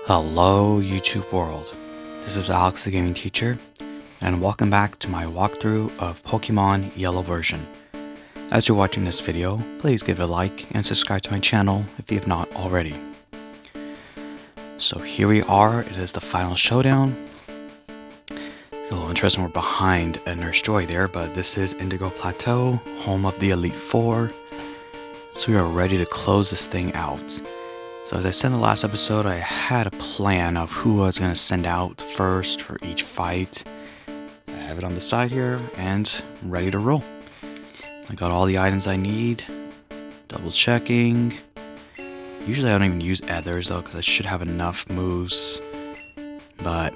Hello YouTube world, this is Alex the Gaming Teacher, and welcome back to my walkthrough of Pokemon Yellow version. As you're watching this video, please give it a like and subscribe to my channel if you have not already. So here we are, it is the final showdown. A little interesting, we're behind a Nurse Joy there, but this is Indigo Plateau, home of the Elite Four. So we are ready to close this thing out. So as I said in the last episode, I had a plan of who I was going to send out first for each fight. I have it on the side here, and I'm ready to roll. I got all the items I need. Double checking. Usually I don't even use Ethers though, because I should have enough moves. But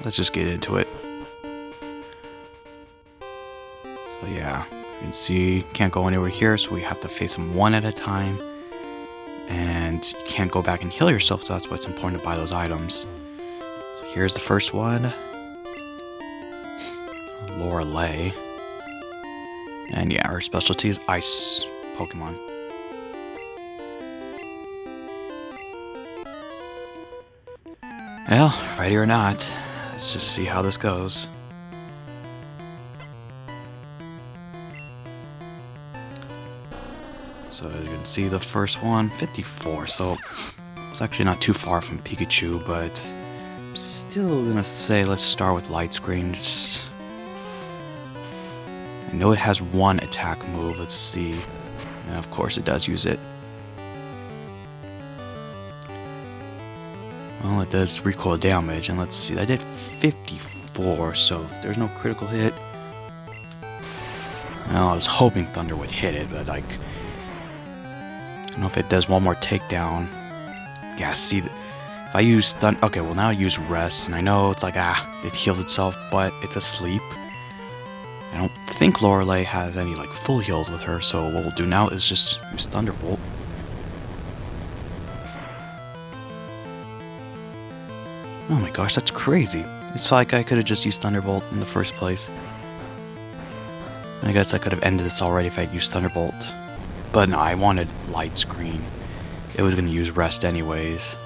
let's just get into it. So yeah, you can see, can't go anywhere here, so we have to face them one at a time. And you can't go back and heal yourself, so that's why it's important to buy those items. So here's the first one. Lorelei. And yeah, her specialty is ice Pokemon. Well, ready or not, let's just see how this goes. So as you can see, the first one, 54, so it's actually not too far from Pikachu, but I'm still gonna say let's start with Light Screen. I know it has one attack move, let's see. And of course it does use it. Well, it does recoil damage, and let's see, I did 54, so there's no critical hit. Well, I was hoping Thunder would hit it, but like, I don't know if it does one more takedown. Yeah, see, if I use okay, well now I use Rest, and I know it's like, it heals itself, but it's asleep. I don't think Lorelei has any like full heals with her, so what we'll do now is just use Thunderbolt. Oh my gosh, that's crazy. It's like I could have just used Thunderbolt in the first place. I guess I could have ended this already if I had used Thunderbolt. But no, I wanted Light Screen. It was going to use Rest anyways.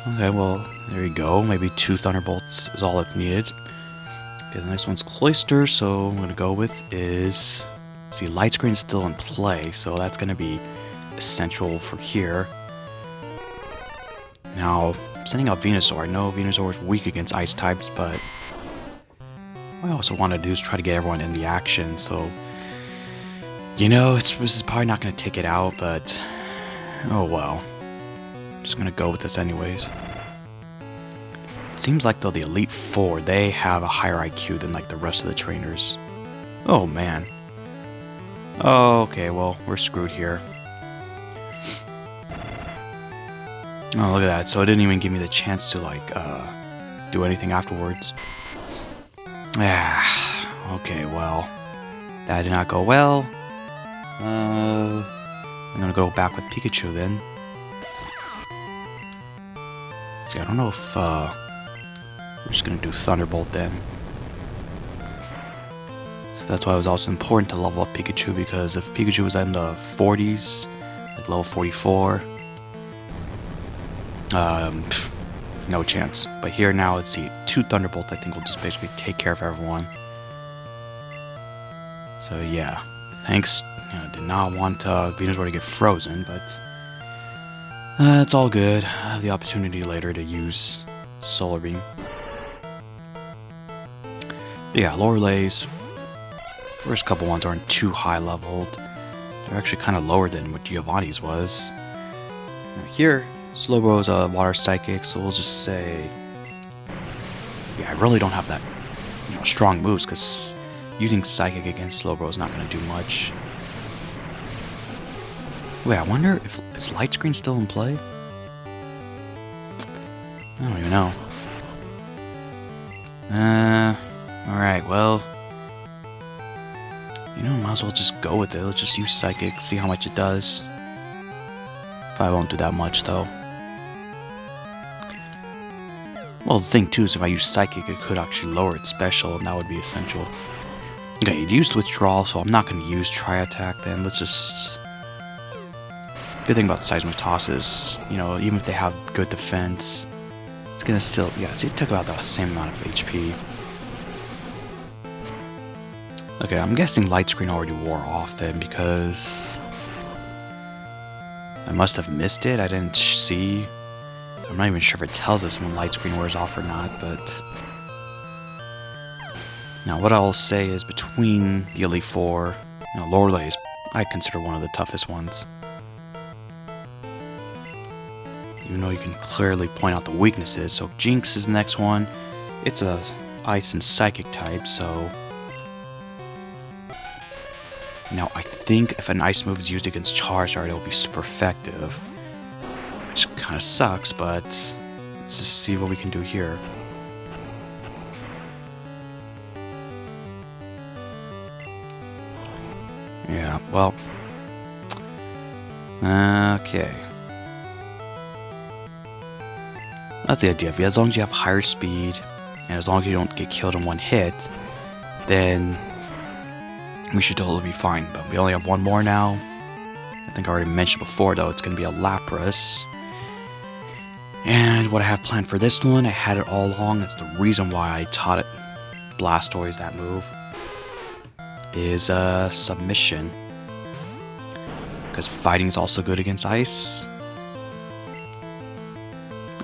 Okay, well, there you go. Maybe 2 Thunderbolts is all it's needed. Okay, the next one's Cloyster, so I'm going to go with is... See, Light Screen's still in play, so that's going to be essential for here. Now, I'm sending out Venusaur. I know Venusaur is weak against Ice types, but what I also want to do is try to get everyone in the action, so... You know, this is probably not going to take it out, but oh well. I'm just going to go with this anyways. It seems like though the Elite Four, they have a higher IQ than like the rest of the trainers. Oh man. Oh, okay, well, we're screwed here. Oh, look at that. So it didn't even give me the chance to like do anything afterwards. Okay, well, that did not go well. I'm gonna go back with Pikachu then. See, I don't know if we're just gonna do Thunderbolt then. So that's why it was also important to level up Pikachu, because if Pikachu was in the 40s, like level 44, no chance. But here now, let's see, 2 Thunderbolts I think will just basically take care of everyone. So yeah, thanks. I did not want Venusaur to get frozen, but it's all good. I have the opportunity later to use Solar Beam. But yeah, Lorelei's first couple ones aren't too high leveled. They're actually kind of lower than what Giovanni's was. Now here, Slowbro is a Water Psychic, so we'll just say... Yeah, I really don't have that strong moves, because using Psychic against Slowbro is not going to do much. Wait, I wonder if... Is Light Screen still in play? I don't even know. Alright, well... You know, might as well just go with it. Let's just use Psychic, see how much it does. Probably won't do that much, though. Well, the thing, too, is if I use Psychic, it could actually lower its special, and that would be essential. Okay, it used Withdrawal, so I'm not going to use Tri-Attack then. Let's just... Good thing about Seismitoss is, you know, even if they have good defense, it's gonna still, yeah, see, it took about the same amount of HP. Okay, I'm guessing Light Screen already wore off then, because I must have missed it. I didn't see. I'm not even sure if it tells us when Light Screen wears off or not, but now what I'll say is between the Elite Four, you know, Lorelei is, I consider, one of the toughest ones. Even though you can clearly point out the weaknesses. So Jinx is the next one. It's a Ice and Psychic type, so now I think if an Ice move is used against Charizard, it'll be super effective. Which kind of sucks, but let's just see what we can do here. Yeah, well, okay. That's the idea. As long as you have higher speed, and as long as you don't get killed in one hit, then we should totally be fine. But we only have one more now. I think I already mentioned before, though, it's going to be a Lapras. And what I have planned for this one, I had it all along. That's the reason why I taught it Blastoise that move. Is Submission. Because fighting is also good against Ice.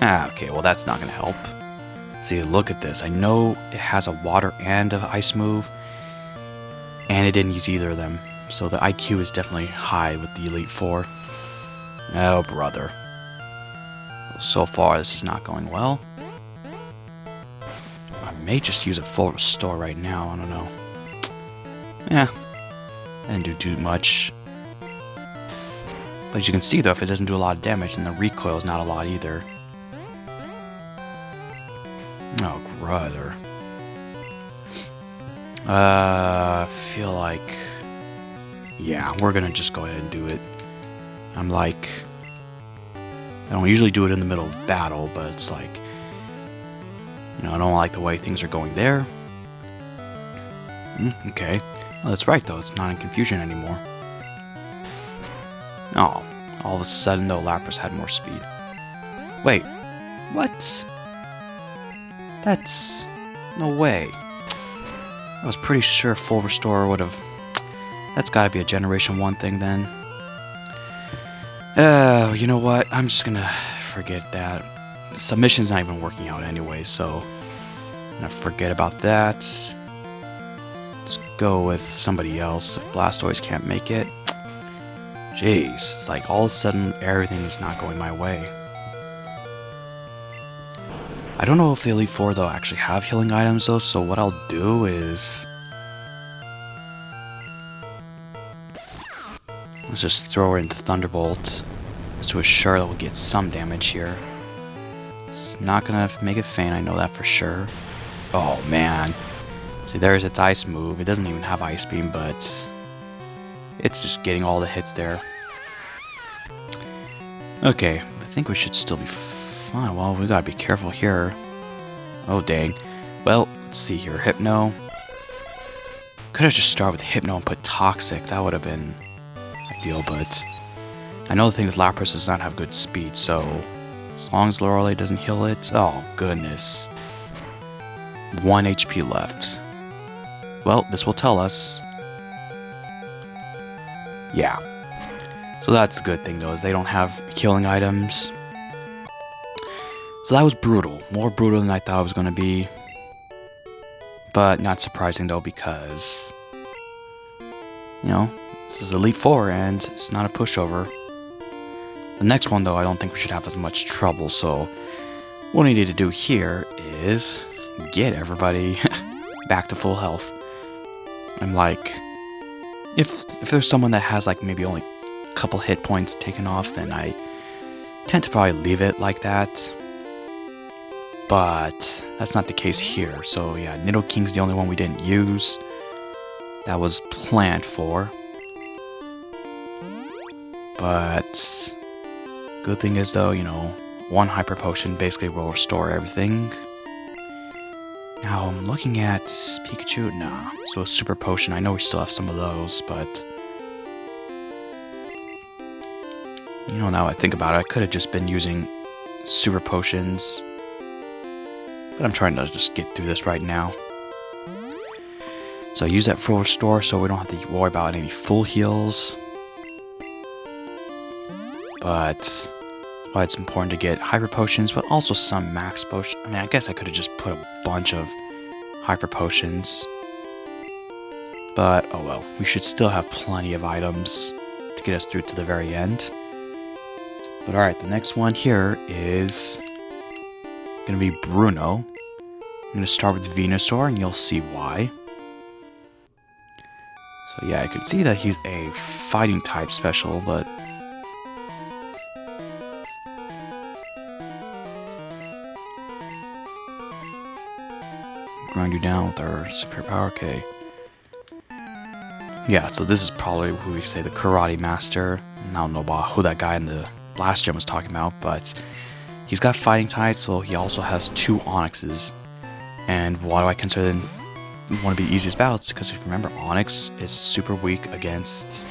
Ah, okay, well that's not going to help. See, look at this. I know it has a Water and an Ice move, and it didn't use either of them. So the IQ is definitely high with the Elite Four. Oh, brother. So far, this is not going well. I may just use a full restore right now, I don't know. Yeah, I didn't do too much. But as you can see though, if it doesn't do a lot of damage, then the recoil is not a lot either. Oh, brother. Feel like... yeah, we're gonna just go ahead and do it. I'm like... I don't usually do it in the middle of battle, but it's like... you know, I don't like the way things are going there. Okay. Well, that's right, though. It's not in confusion anymore. Oh, all of a sudden, though, Lapras had more speed. Wait, what? That's... no way. I was pretty sure Full Restore would have... that's gotta be a Generation 1 thing, then. Oh, you know what? I'm just gonna forget that. Submission's not even working out anyway, so... I'm gonna forget about that. Let's go with somebody else if Blastoise can't make it. Jeez, it's like all of a sudden everything's not going my way. I don't know if the Elite Four though actually have healing items though, so what I'll do is... let's just throw her into Thunderbolt just to assure that we'll get some damage here. It's not gonna make it faint, I know that for sure. Oh man. See, there's its Ice move. It doesn't even have Ice Beam, but it's just getting all the hits there. Okay, I think we should still be fine. Well, we gotta be careful here. Oh, dang. Well, let's see here. Hypno. Could have just started with Hypno and put Toxic. That would have been ideal, but I know the thing is Lapras does not have good speed, so as long as Lorelei doesn't heal it... oh, goodness. 1 HP left. Well, this will tell us. Yeah. So that's a good thing, though, is they don't have healing items. So that was brutal. More brutal than I thought it was going to be. But not surprising, though, because... you know, this is Elite Four, and it's not a pushover. The next one, though, I don't think we should have as much trouble, so... what we need to do here is... get everybody back to full health. I'm like... if there's someone that has, like, maybe only a couple hit points taken off, then I tend to probably leave it like that. But that's not the case here. So, yeah, Nidoking's the only one we didn't use. That was planned for. But... good thing is, though, you know, one Hyper Potion basically will restore everything. Now, I'm looking at Pikachu. Nah. So a Super Potion. I know we still have some of those, but... You know, now I think about it, I could have just been using super potions. But I'm trying to just get through this right now. So I use that full restore so we don't have to worry about any full heals. But it's important to get hyper potions, but also some max potions. I mean, I guess I could have just put a bunch of hyper potions. But, oh well, we should still have plenty of items to get us through to the very end. But alright, the next one here is going to be Bruno. I'm going to start with Venusaur, and you'll see why. So yeah, I can see that he's a fighting type special, but grind you down with our super power. Okay. Yeah, so this is probably who we say the Karate Master. I don't know about who that guy in the last gym was talking about, but he's got fighting types, so he also has 2 Onyxes. And why do I consider them one of the easiest battles? Because if you remember, Onyx is super weak against...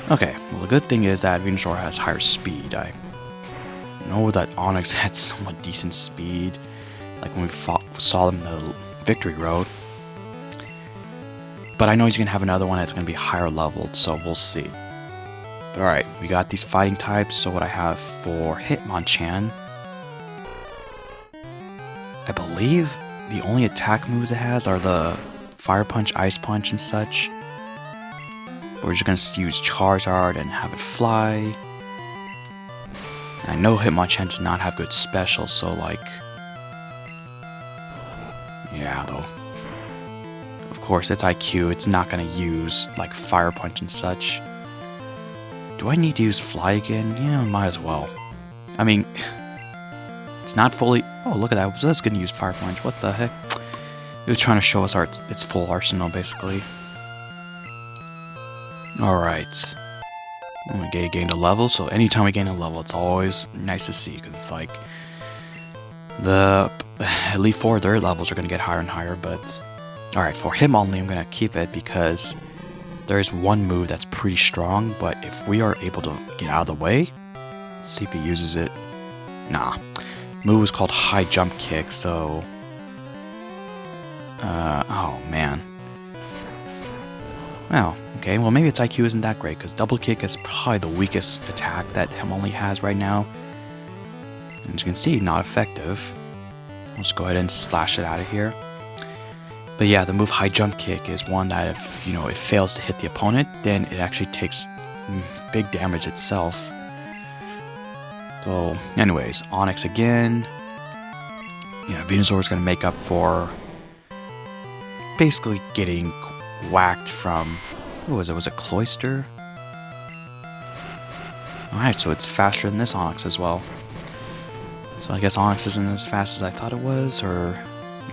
Okay, well the good thing is that Venusaur has higher speed. I know that Onyx had somewhat decent speed, like when we saw them in the Victory Road. But I know he's going to have another one that's going to be higher leveled, so we'll see. But alright, we got these fighting types, so what I have for Hitmonchan, I believe the only attack moves it has are the Fire Punch, Ice Punch, and such. We're just going to use Charizard and have it fly. And I know Hitmonchan does not have good specials, so like... Yeah, though. Of course, it's IQ, it's not going to use like Fire Punch and such. Do I need to use Fly again? Yeah, might as well. I mean, it's not fully... Oh, look at that. So that's going to use Fire Punch. What the heck? It was trying to show us its full arsenal, basically. Alright. We gained a level, so anytime we gain a level, it's always nice to see, because it's like... The Elite Four, their levels are going to get higher and higher, but... Alright, for him only, I'm going to keep it, because... There's one move that's pretty strong, but if we are able to get out of the way, let's see if he uses it. Nah. Move is called High Jump Kick, so... oh man. Well, okay, well maybe its IQ isn't that great, because Double Kick is probably the weakest attack that Himoli has right now. And as you can see, not effective. Let's go ahead and slash it out of here. But yeah, the move High Jump Kick is one that if, it fails to hit the opponent, then it actually takes big damage itself. So, anyways, Onyx again. Yeah, Venusaur is going to make up for basically getting whacked from... What was it? Was it Cloyster? Alright, so it's faster than this Onyx as well. So I guess Onyx isn't as fast as I thought it was, or...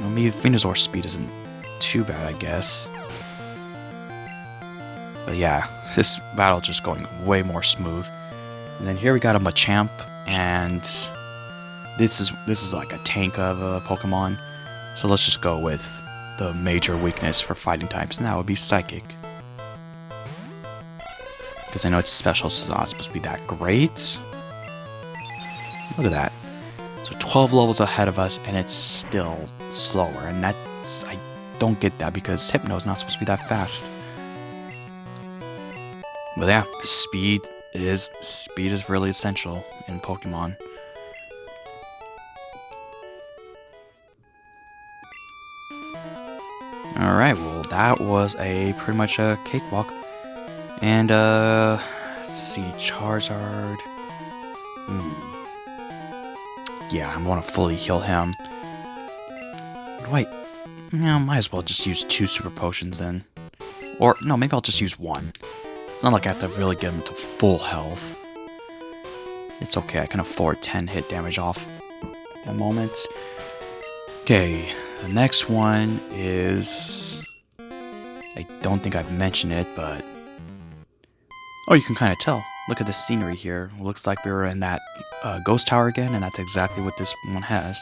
maybe Venusaur's speed isn't too bad, I guess. But yeah, this battle just going way more smooth. And then here we got a Machamp, and this is like a tank of a Pokemon. So let's just go with the major weakness for fighting types, and that would be Psychic. Because I know its special is not supposed to be that great. Look at that. So 12 levels ahead of us, and it's still slower, and that's... I don't get that, because Hypno is not supposed to be that fast. But yeah, speed is really essential in Pokemon. Alright, well that was pretty much a cakewalk. And let's see, Charizard. Yeah, I'm gonna fully heal him. Wait, might as well just use 2 super potions then. Or no, maybe I'll just use 1. It's not like I have to really get him to full health. It's okay, I can afford 10 hit damage off at the moment. Okay, the next one is... I don't think I've mentioned it, but... Oh, you can kind of tell. Look at the scenery here. It looks like we were in that ghost tower again, and that's exactly what this one has.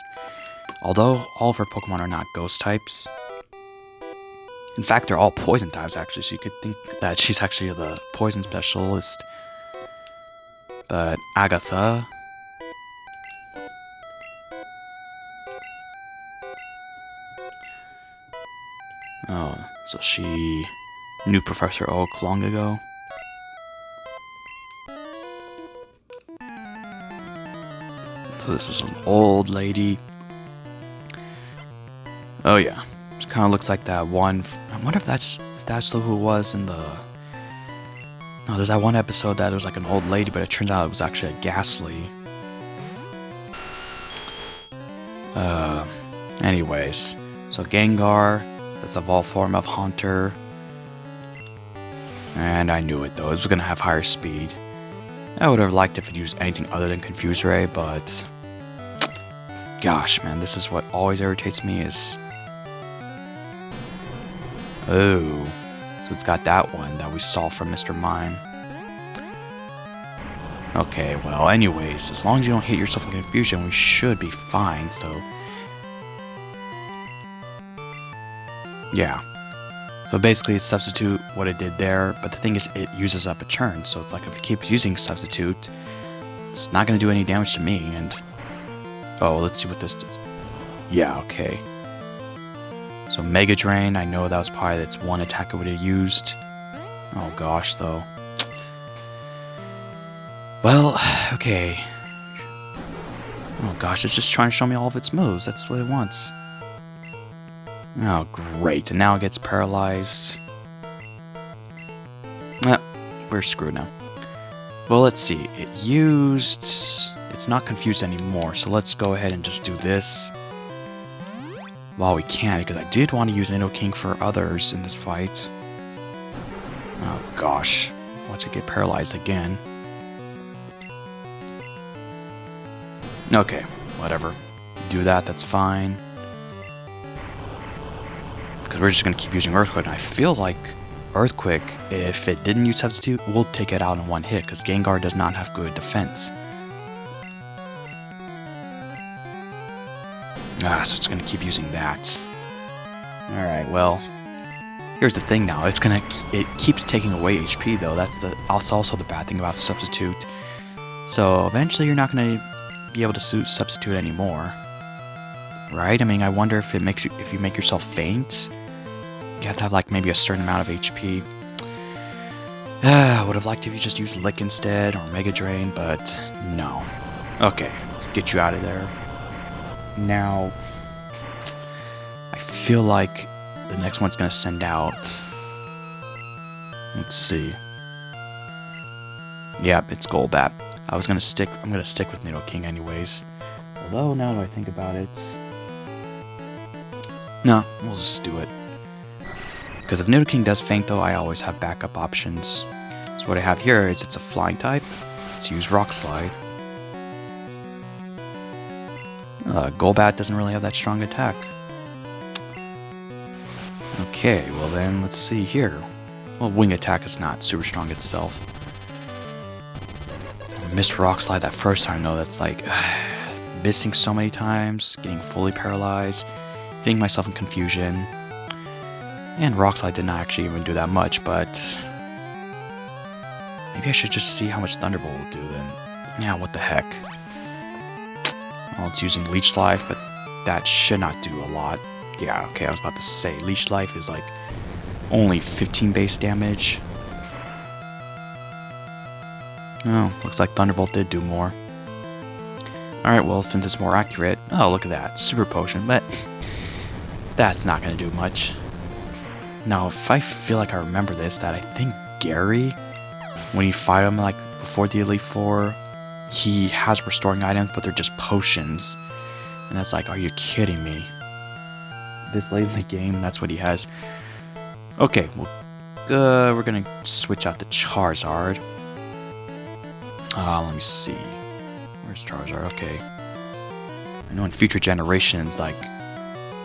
Although, all of her Pokemon are not ghost types. In fact, they're all poison types, actually, so you could think that she's actually the poison specialist. But Agatha... Oh, so she knew Professor Oak long ago. So this is an old lady. Oh yeah, it kind of looks like that one. I wonder if that's who it was in the. No, there's that one episode that it was like an old lady, but it turns out it was actually a Ghastly. Anyways, so Gengar, that's a evolved form of Haunter. And I knew it though, it was gonna have higher speed. I would have liked if it used anything other than Confuse Ray, but... Gosh, man, this is what always irritates me is... Oh, so it's got that one that we saw from Mr. Mime. Okay, well, anyways, as long as you don't hit yourself in confusion, we should be fine, so... Yeah. So basically, it's Substitute what it did there, but the thing is, it uses up a turn, so it's like if it keeps using Substitute, it's not going to do any damage to me, and... Oh, let's see what this does. Yeah, okay. So Mega Drain, I know that was probably its one attack it would have used. Oh gosh, though. Well, okay. Oh gosh, it's just trying to show me all of its moves. That's what it wants. Oh, great. And now it gets paralyzed. We're screwed now. Well, let's see. It used... It's not confused anymore, so let's go ahead and just do this while we can, because I did want to use Nidoking for others in this fight. Oh gosh. Watch it get paralyzed again. Okay, whatever. Do that, that's fine. Because we're just going to keep using Earthquake, and I feel like Earthquake, if it didn't use Substitute, will take it out in one hit, because Gengar does not have good defense. So it's going to keep using that. Alright, well, here's the thing now. It keeps taking away HP, though. That's also the bad thing about Substitute. So eventually you're not going to be able to Substitute anymore. Right? I mean, I wonder if if you make yourself faint, you have to have like maybe a certain amount of HP. I would have liked if you just used Lick instead, or Mega Drain, but no. Okay, let's get you out of there. Now, I feel like the next one's gonna send out... Let's see. Yep, it's Golbat. I'm gonna stick with Nidoking anyways. Although, now that I think about it... No, we'll just do it. Because if Nidoking does faint though, I always have backup options. So what I have here is it's a flying type. Let's use Rock Slide. Golbat doesn't really have that strong attack. Okay, well then, let's see here. Well, Wing Attack is not super strong itself. I missed Rock Slide that first time though, that's like... missing so many times, getting fully paralyzed, hitting myself in confusion. And Rock Slide did not actually even do that much, but... Maybe I should just see how much Thunderbolt will do then. Yeah, what the heck. Well, it's using Leech Life, but that should not do a lot. Yeah, okay, I was about to say, Leech Life is like only 15 base damage. Oh, looks like Thunderbolt did do more. Alright, well, since it's more accurate... Oh, look at that, Super Potion, but... that's not gonna do much. Now, if I feel like I remember this, that I think Gary, when you fight him, like, before the Elite Four, he has restoring items, but they're just potions. And that's like, are you kidding me? This late in the game, that's what he has. Okay, well, we're gonna switch out to Charizard. Let me see. Where's Charizard? Okay. I know in future generations, like,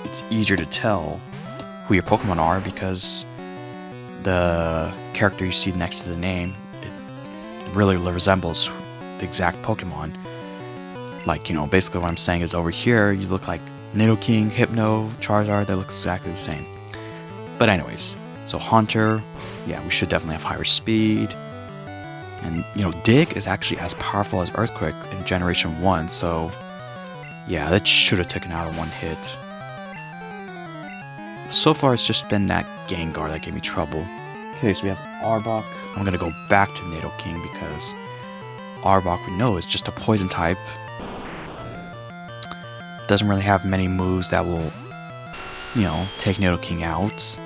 it's easier to tell who your Pokemon are because the character you see next to the name, it really resembles the exact Pokemon. Like, you know, basically what I'm saying is over here, you look like Nidoking, Hypno, Charizard, they look exactly the same. But anyways, so Haunter, yeah, we should definitely have higher speed. And, Dig is actually as powerful as Earthquake in Generation 1, so yeah, that should have taken out in one hit. So far, it's just been that Gengar that gave me trouble. Okay, so we have Arbok. I'm going to go back to Nidoking because Arbok, we know, is just a poison type. Doesn't really have many moves that will, take Nidoking out.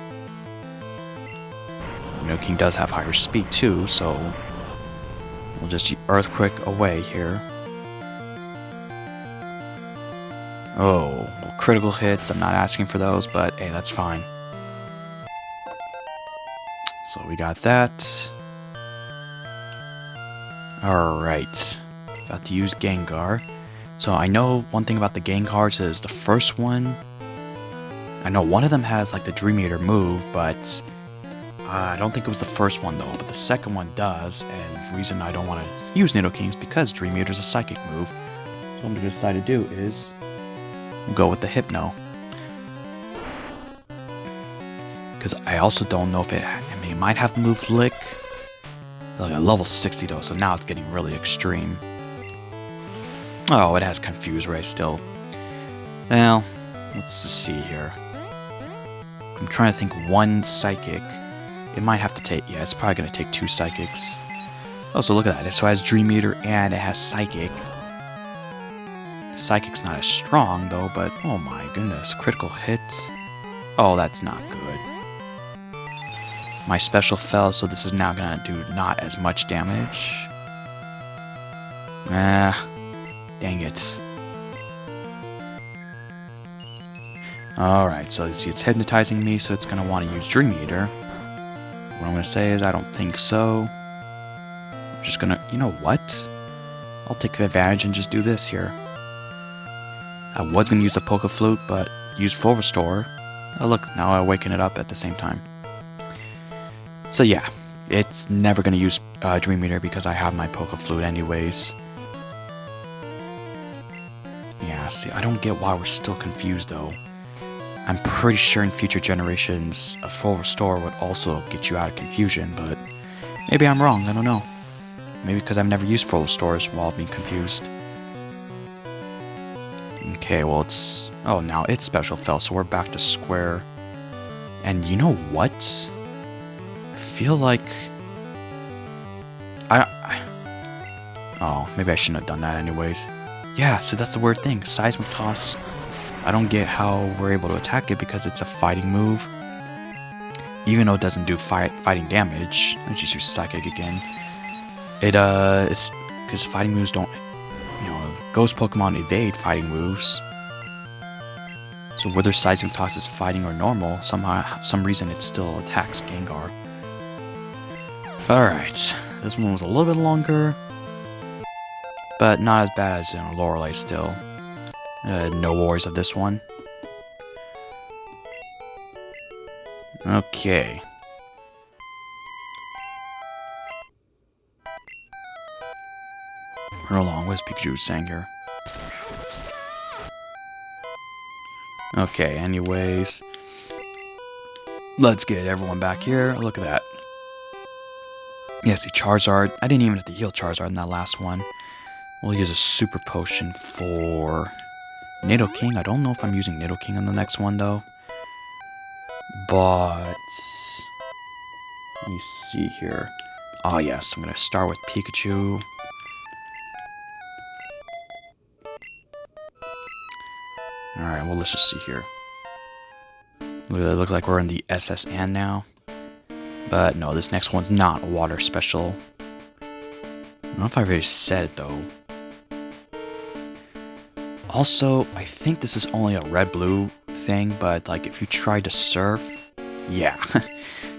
Nidoking does have higher speed too, so we'll just Earthquake away here. Oh, well, critical hits. I'm not asking for those, but hey, that's fine. So we got that. Alright. Got to use Gengar. So I know one thing about the Gengars is the first one, I know one of them has like the Dream Eater move, but I don't think it was the first one though, but the second one does, and the reason I don't want to use Nidoking is because Dream Eater is a psychic move. So what I'm going to decide to do is go with the Hypno. Because I also don't know if it might have the move Lick. Like a level 60 though, so now it's getting really extreme. Oh, it has Confuse Ray still. Well, let's just see here. I'm trying to think one Psychic. It might have to take, yeah, it's probably going to take 2 Psychics. Oh, so look at that. So it has Dream Eater and it has Psychic. Psychic's not as strong though, but oh my goodness, critical hit. Oh, that's not good. My special fell, so this is now going to do not as much damage. Dang it. Alright, so see, it's hypnotizing me, so it's going to want to use Dream Eater. What I'm going to say is I don't think so. I'm just going to, you know what? I'll take advantage and just do this here. I was going to use the Poke Flute, but use Full Restore. Oh look, now I waken it up at the same time. So yeah, it's never going to use Dream Eater because I have my Poke Flute anyways. Yeah, see, I don't get why we're still confused though. I'm pretty sure in future generations, a Full Restore would also get you out of confusion, but maybe I'm wrong, I don't know. Maybe because I've never used Full Restores while being confused. Okay, well it's... oh, now it's special fell, so we're back to square. And you know what? I feel like... oh, maybe I shouldn't have done that anyways. Yeah, so that's the weird thing. Seismic Toss. I don't get how we're able to attack it because it's a fighting move. Even though it doesn't do fighting damage. Let's just use Psychic again. It, is... because fighting moves don't... Ghost Pokemon evade fighting moves. So whether Seismic Toss is fighting or normal, some reason it still attacks Gengar. Alright, this one was a little bit longer, but not as bad as Lorelei still. No worries of this one. Okay. Run along, what is Pikachu saying here? Okay, anyways. Let's get everyone back here. Look at that. Yeah, see, Charizard. I didn't even have to heal Charizard in that last one. We'll use a Super Potion for Nidoking. I don't know if I'm using Nidoking on the next one, though. But... let me see here. Oh, yes, I'm going to start with Pikachu. Alright, well, let's just see here. Look like we're in the SSN now. But no, this next one's not a water special. I don't know if I already said it, though. Also, I think this is only a red-blue thing, but like if you try to surf, yeah.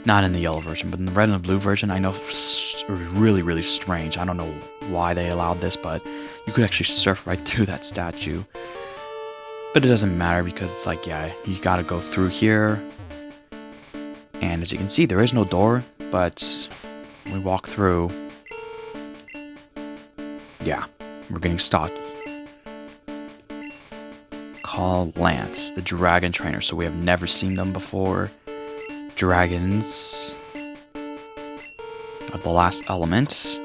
Not in the yellow version, but in the red and the blue version, I know it's really, really strange. I don't know why they allowed this, but you could actually surf right through that statue. But it doesn't matter because it's like, yeah, you gotta go through here. And as you can see, there is no door, but when we walk through, yeah, we're getting stopped. Call Lance, the dragon trainer, so we have never seen them before. Dragons are the last element.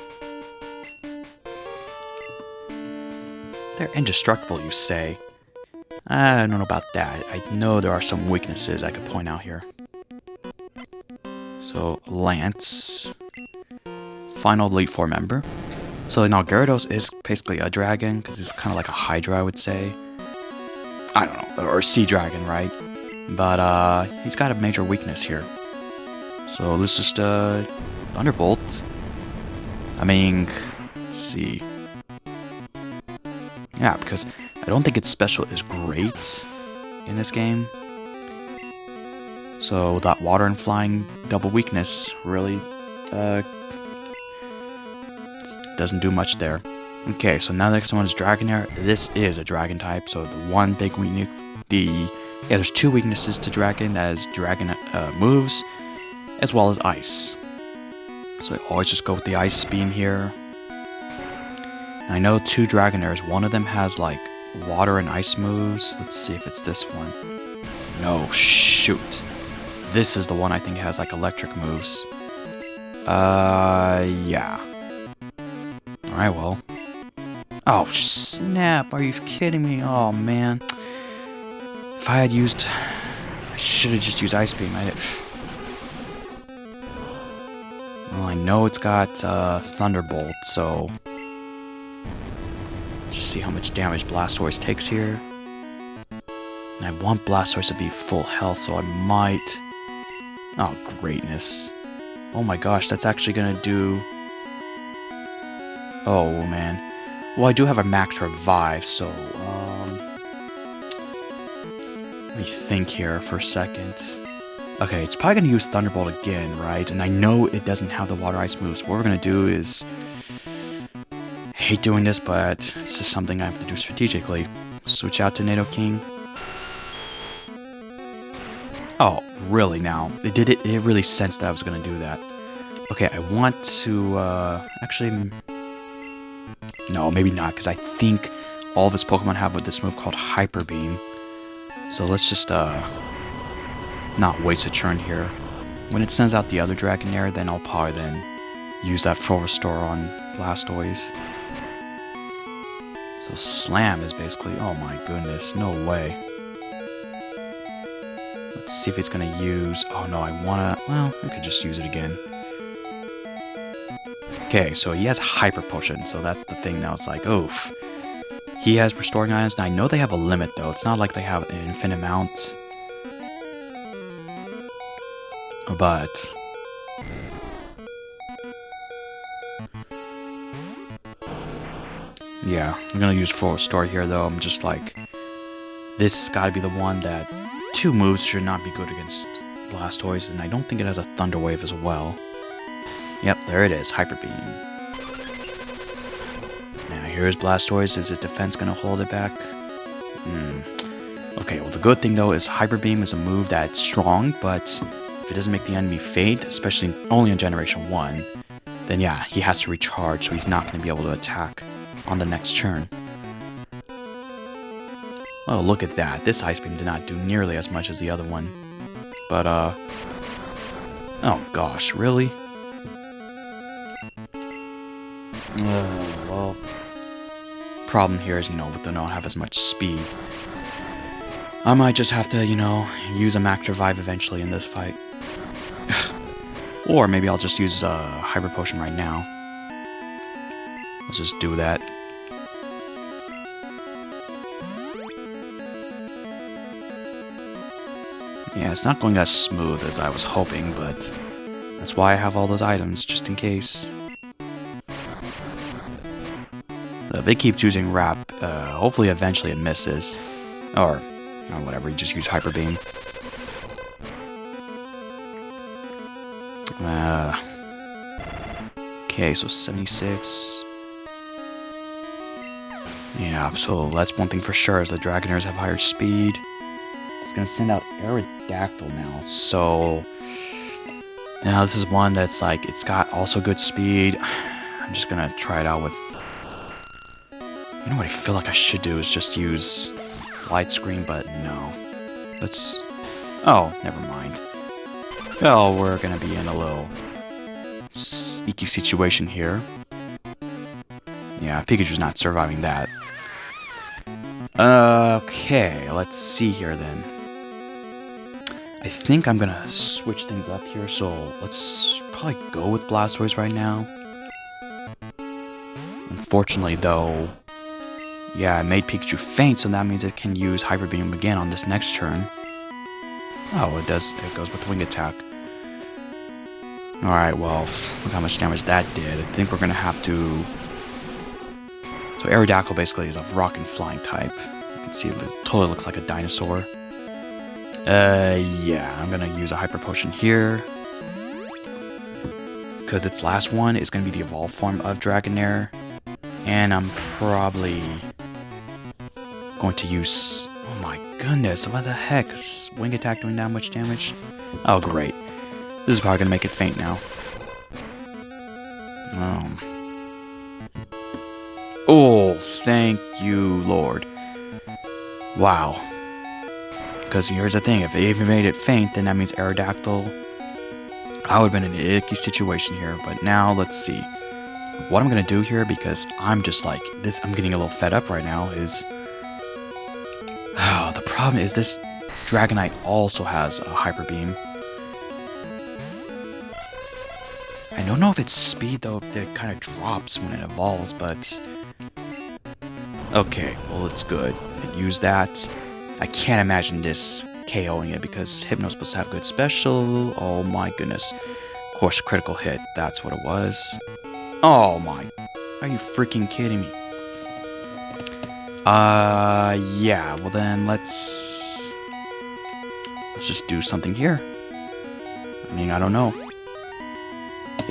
They're indestructible, you say? I don't know about that. I know there are some weaknesses I could point out here. So, Lance. Final Elite Four member. So now Gyarados is basically a dragon, because he's kind of like a Hydra, I would say. I don't know, or Sea Dragon, right? But he's got a major weakness here. So let's just Thunderbolt. I mean, let's see. Yeah, because I don't think its special is great in this game. So that water and flying double weakness really doesn't do much there. Okay, so now the next one is Dragonair. This is a dragon type, so the one big weakness, there's two weaknesses to dragon, that is dragon moves, as well as ice. So I always just go with the ice beam here. Now, I know two Dragonairs, one of them has like water and ice moves. Let's see if it's this one. No, shoot. This is the one I think has like electric moves. Yeah. Alright, well. Oh, snap. Are you kidding me? Oh, man. If I had used... I should have just used Ice Beam. Well, I know it's got Thunderbolt, so... Let's just see how much damage Blastoise takes here. And I want Blastoise to be full health, so I might... Oh, greatness. Oh my gosh, that's actually gonna do... Oh, man. Well, I do have a max revive, so, let me think here for a second. Okay, it's probably gonna use Thunderbolt again, right? And I know it doesn't have the Water Ice moves. What we're gonna do is... I hate doing this, but it's just something I have to do strategically. Switch out to Nidoking. Oh, really now? It really sensed that I was gonna do that. Okay, I want to, actually... No, maybe not, because I think all of his Pokemon have this move called Hyper Beam. So let's just, not waste a turn here. When it sends out the other Dragonair, then I'll probably then use that full restore on Blastoise. So Slam is basically, oh my goodness, no way. Let's see if it's gonna use, oh no, I wanna, well, I could just use it again. Okay, so he has Hyper Potion, so that's the thing now. It's like, oof. He has Restoring Items. Now, I know they have a limit, though. It's not like they have an infinite amount. But... yeah, I'm gonna use Full Restore here, though. I'm just like... This has gotta be the one that... Two moves should not be good against Blastoise, and I don't think it has a Thunder Wave as well. Yep, there it is, Hyper Beam. Now here's Blastoise. Is his defense gonna hold it back? Okay, well the good thing though is Hyper Beam is a move that's strong, but if it doesn't make the enemy faint, especially only in Generation 1, then yeah, he has to recharge, so he's not gonna be able to attack on the next turn. Oh, look at that. This Ice Beam did not do nearly as much as the other one. But, oh gosh, really? Well, problem here is, with the don't have as much speed. I might just have to, use a max revive eventually in this fight. Or maybe I'll just use a Hyper Potion right now. Let's just do that. Yeah, it's not going as smooth as I was hoping, but that's why I have all those items, just in case. If it keeps using Wrap, hopefully eventually it misses. Or, whatever, you just use Hyper Beam. Okay, so 76. Yeah, so that's one thing for sure, is the Dragonairs have higher speed. It's gonna send out Aerodactyl now, so... Now this is one that's like, it's got also good speed. I'm just gonna try it out with... You know what I feel like I should do is just use Light Screen, but no. Let's... Oh, never mind. Well, we're gonna be in a little... icky situation here. Yeah, Pikachu's not surviving that. Okay, let's see here then. I think I'm gonna switch things up here, so let's probably go with Blastoise right now. Unfortunately, though, yeah, I made Pikachu faint, so that means it can use Hyper Beam again on this next turn. Oh, it does. It goes with Wing Attack. Alright, well, look how much damage that did. I think we're gonna have to... So Aerodactyl basically is a rock and flying type. You can see it totally looks like a dinosaur. Yeah, I'm gonna use a Hyper Potion here. Because its last one is gonna be the evolved form of Dragonair. And I'm probably going to use... Oh my goodness, what the heck? Is Wing Attack doing that much damage? Oh, great. This is probably gonna make it faint now. Oh, thank you, Lord. Wow. Because here's the thing, if they even made it faint, then that means Aerodactyl. I would have been in an icky situation here, but now let's see. What I'm gonna do here, because I'm just like this, I'm getting a little fed up right now, is... Oh, the problem is this Dragonite also has a Hyper Beam. I don't know if it's speed though, if it kind of drops when it evolves, but... Okay, well it's good. It used that. I can't imagine this KOing it because Hypno's supposed to have good special. Oh my goodness. Of course, critical hit, that's what it was. Oh my... Are you freaking kidding me? Yeah, well then let's just do something here. I mean, I don't know.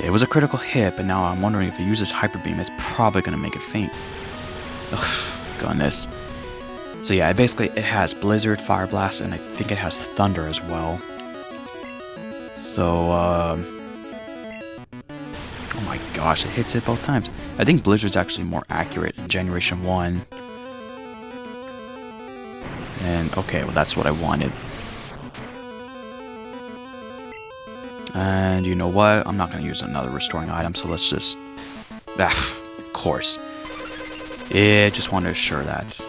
It was a critical hit, but now I'm wondering if it uses Hyper Beam, it's probably going to make it faint. Ugh, goodness. So yeah, it has Blizzard, Fire Blast, and I think it has Thunder as well. So, oh my gosh, it hits it both times. I think Blizzard's actually more accurate in Generation 1. And, okay, well that's what I wanted. And you know what? I'm not going to use another restoring item, so let's just... of course. Yeah, just want to assure that.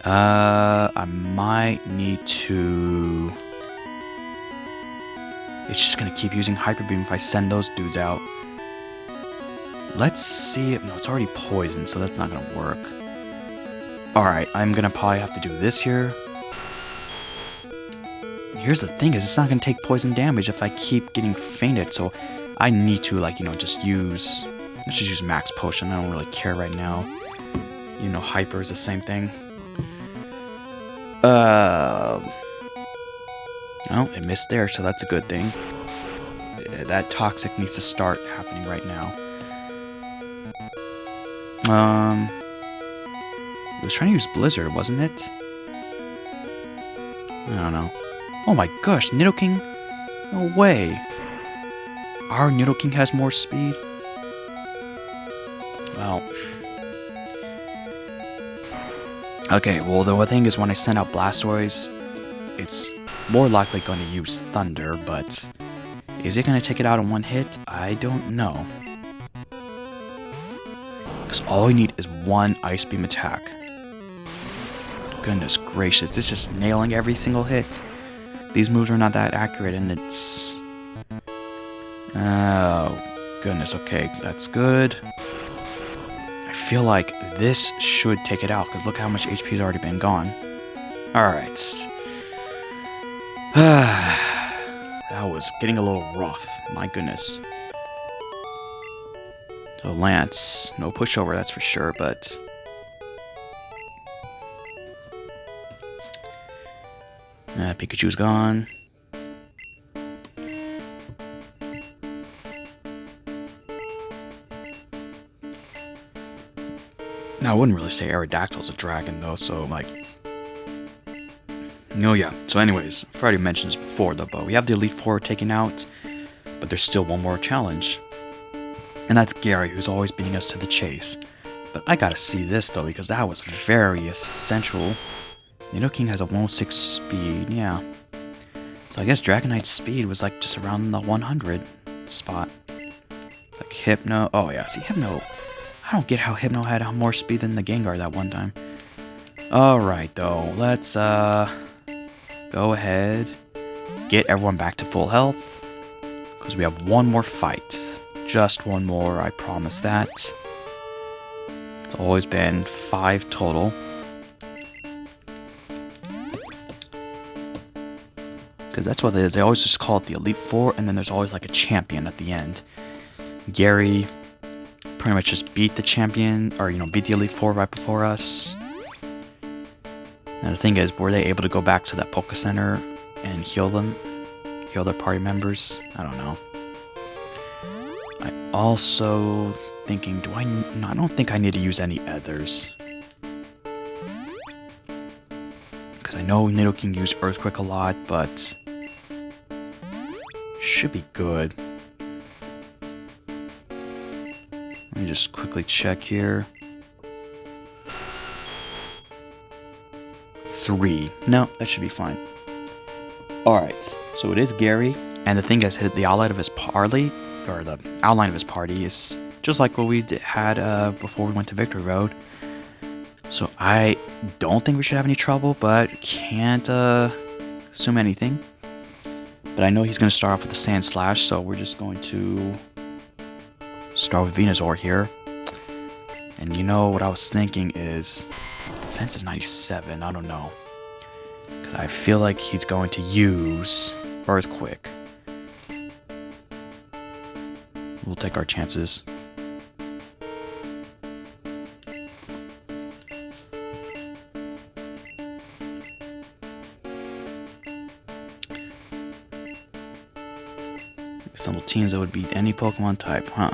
I might need to... It's just going to keep using Hyper Beam if I send those dudes out. Let's see if... No, it's already poisoned, so that's not going to work. Alright, I'm going to probably have to do this here. Here's the thing, is it's not going to take poison damage if I keep getting fainted, so I need to, like, you know, just use... Let's just use Max Potion, I don't really care right now. You know, Hyper is the same thing. Well, it missed there, so that's a good thing. That Toxic needs to start happening right now. It was trying to use Blizzard, wasn't it? I don't know. Oh my gosh, Nidoking? No way. Our Nidoking has more speed? Well. Okay, well the thing is when I send out Blastoise, it's more likely going to use Thunder, but is it going to take it out in one hit? I don't know. Because all we need is one Ice Beam attack. Goodness gracious, this is just nailing every single hit. These moves are not that accurate, and it's... Oh, goodness, okay, that's good. I feel like this should take it out, because look how much HP has already been gone. Alright. That was getting a little rough, my goodness. So Lance, no pushover, that's for sure, but... Pikachu's gone. Now, I wouldn't really say Aerodactyl's a dragon, though, so, like... Oh, yeah. So, anyways, I've already mentioned this before, though, but we have the Elite Four taken out, but there's still one more challenge. And that's Gary, who's always beating us to the chase. But I gotta see this, though, because that was very essential. Nidoking has a 106 speed, yeah. So I guess Dragonite's speed was like just around the 100 spot. Like Hypno, oh yeah, see Hypno, I don't get how Hypno had more speed than the Gengar that one time. Alright, though. Let's, go ahead. Get everyone back to full health. Because we have one more fight. Just one more, I promise that. It's always been 5 total. Because that's what it is. They always just call it the Elite Four, and then there's always like a champion at the end. Gary pretty much just beat the champion, or, beat the Elite Four right before us. Now the thing is, were they able to go back to that Poké Center and heal them? Heal their party members? I don't know. I also thinking, no, I don't think I need to use any others. Because I know Nido can use Earthquake a lot, but should be good. Let me just quickly check here. 3. No, that should be fine. Alright, so it is Gary, and the thing is, the outline of his party, or the outline of his party is just like what we had before we went to Victory Road. So I don't think we should have any trouble, but can't assume anything. But I know he's going to start off with the Sand Slash, so we're just going to start with Venusaur here. And you know what I was thinking is, defense is 97, I don't know. Because I feel like he's going to use Earthquake. We'll take our chances. Some teams that would beat any Pokemon type, huh?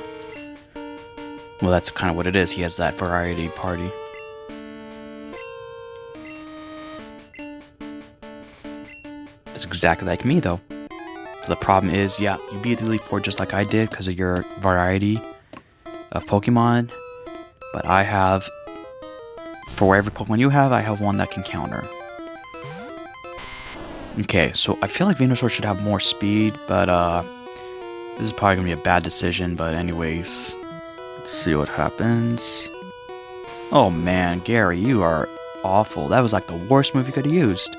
Well, that's kind of what it is. He has that variety party. It's exactly like me, though. So the problem is, yeah, you beat the Elite Four just like I did because of your variety of Pokemon. But I have, for every Pokemon you have, I have one that can counter. Okay, so I feel like Venusaur should have more speed, but this is probably going to be a bad decision. But anyways, let's see what happens. Oh man, Gary, you are awful. That was like the worst move you could have used.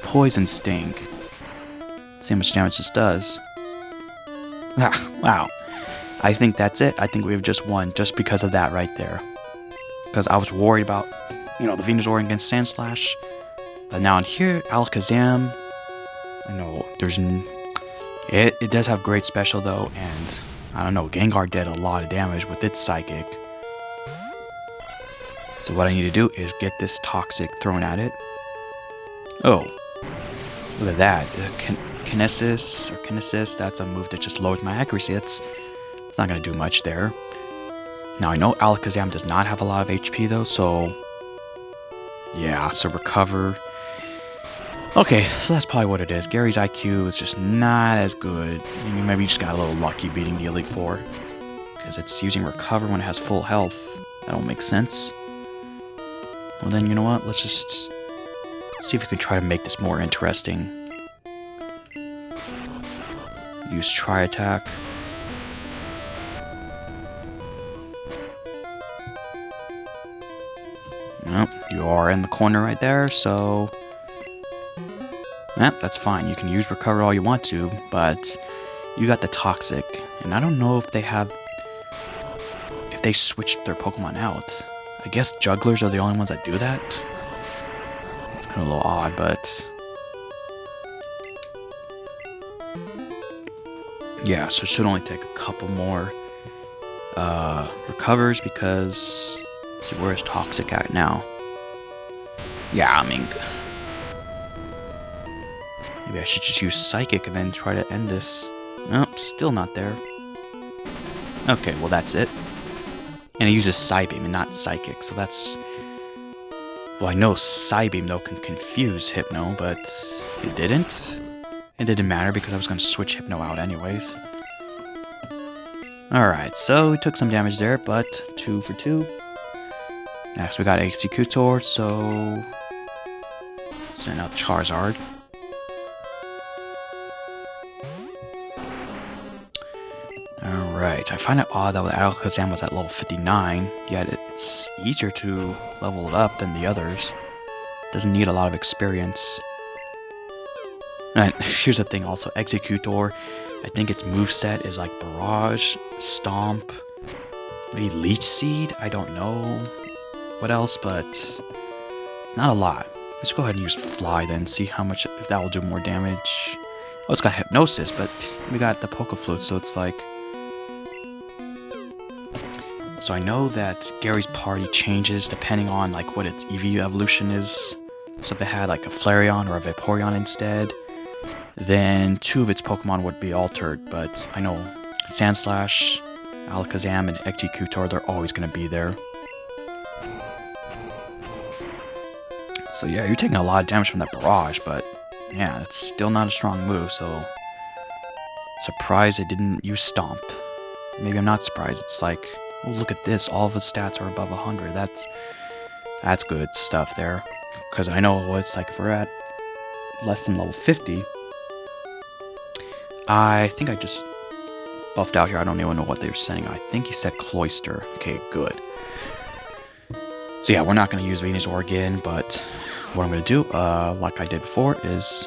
Poison Sting. See how much damage this does. Wow. I think that's it. I think we've just won just because of that right there. Because I was worried about, the Venusaur against Sand Slash. But now in here, Alakazam, I know there's... It does have great special though, and I don't know, Gengar did a lot of damage with its Psychic. So what I need to do is get this Toxic thrown at it. Oh, look at that. Kinesis, that's a move that just lowers my accuracy. It's not going to do much there. Now I know Alakazam does not have a lot of HP though, so yeah, so Recover. Okay, so that's probably what it is. Gary's IQ is just not as good. Maybe you just got a little lucky beating the Elite Four. Because it's using Recover when it has full health. That don't make sense. Well then, you know what? Let's just see if we can try to make this more interesting. Use Tri-Attack. Nope, you are in the corner right there, so... that's fine. You can use Recover all you want to, but you got the Toxic. And I don't know if they have... if they switched their Pokemon out. I guess Jugglers are the only ones that do that. It's kind of a little odd, but... yeah, so it should only take a couple more Recovers because... let's see, where's Toxic at now? Yeah, I mean... maybe I should just use Psychic and then try to end this. Nope, still not there. Okay, well that's it. And it uses Psybeam and not Psychic, so that's... well, I know Psybeam, though, can confuse Hypno, but it didn't. It didn't matter because I was going to switch Hypno out anyways. Alright, so we took some damage there, but 2 for 2. Next we got Executor, so... send out Charizard. Alright, I find it odd that Alakazam was at level 59, yet it's easier to level it up than the others. Doesn't need a lot of experience. And here's the thing also, Executor, I think its moveset is like Barrage, Stomp, maybe Leech Seed, I don't know what else, but it's not a lot. Let's go ahead and use Fly then, see how much, if that will do more damage. Oh, it's got Hypnosis, but we got the Poke Flute, so it's like... So I know that Gary's party changes depending on like what its EV evolution is. So if it had like a Flareon or a Vaporeon instead, then 2 of its Pokemon would be altered, but I know Sandslash, Alakazam, and Executor, they're always going to be there. So yeah, you're taking a lot of damage from that Barrage, but yeah, it's still not a strong move, so... Surprised it didn't use Stomp. Maybe I'm not surprised, it's like, oh, look at this, all of its stats are above 100, that's good stuff there. Because I know it's like, if we're at less than level 50, I think I just buffed out here. I don't even know what they were saying. I think he said Cloyster. Okay, good. So yeah, we're not going to use Venusaur again, but what I'm going to do, like I did before, is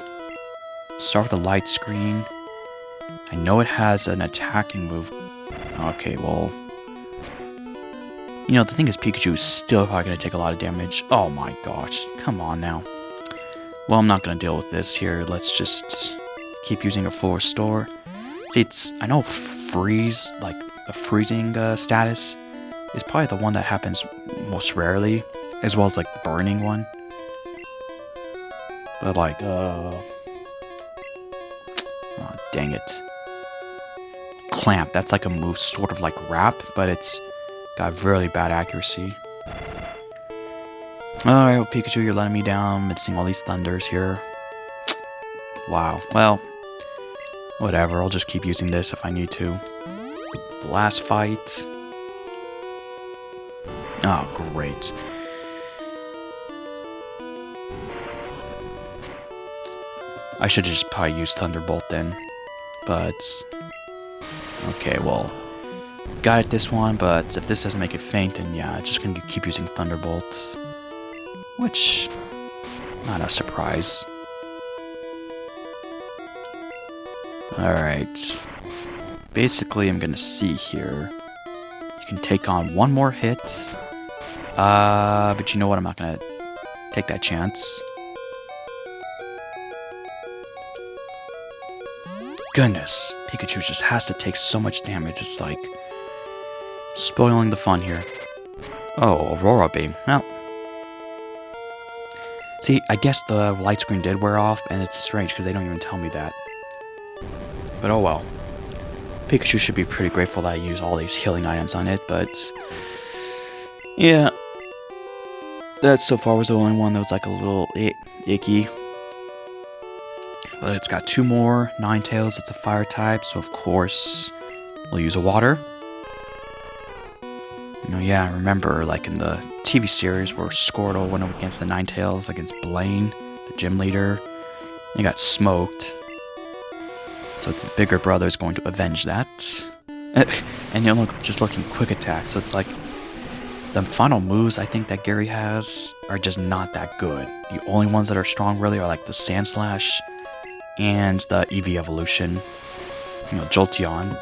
start with the light screen. I know it has an attacking move. Okay, well... You know, the thing is, Pikachu is still probably going to take a lot of damage. Oh my gosh, come on now. Well, I'm not going to deal with this here. Let's just... keep using a full restore. See, I know freeze, like the freezing status, is probably the one that happens most rarely, as well as like the burning one. But like, oh, dang it. Clamp, that's like a move sort of like Wrap, but it's got really bad accuracy. Alright, well, Pikachu, you're letting me down, missing all these thunders here. Wow, well... Whatever, I'll just keep using this if I need to. It's the last fight. Oh, great. I should just probably use Thunderbolt then. But... Okay, well... Got it this one, but if this doesn't make it faint, then yeah, it's just gonna keep using Thunderbolt. Which... Not a surprise. Alright. Basically, I'm gonna see here. You can take on one more hit. But you know what? I'm not gonna take that chance. Goodness. Pikachu just has to take so much damage. It's like... spoiling the fun here. Oh, Aurora Beam. Well... See, I guess the light screen did wear off, and it's strange because they don't even tell me that. But oh well. Pikachu should be pretty grateful that I use all these healing items on it, but... Yeah. That so far was the only one that was like a little icky. But it's got 2 more Ninetales, it's a fire type, so of course we'll use a water. You know, yeah, remember like in the TV series where Squirtle went up against the Ninetales, against Blaine, the gym leader, and he got smoked. So it's the bigger brother is going to avenge that. And you're just looking quick attack, so it's like the final moves I think that Gary has are just not that good. The only ones that are strong really are like the Sandslash and the EV evolution. You know, Jolteon.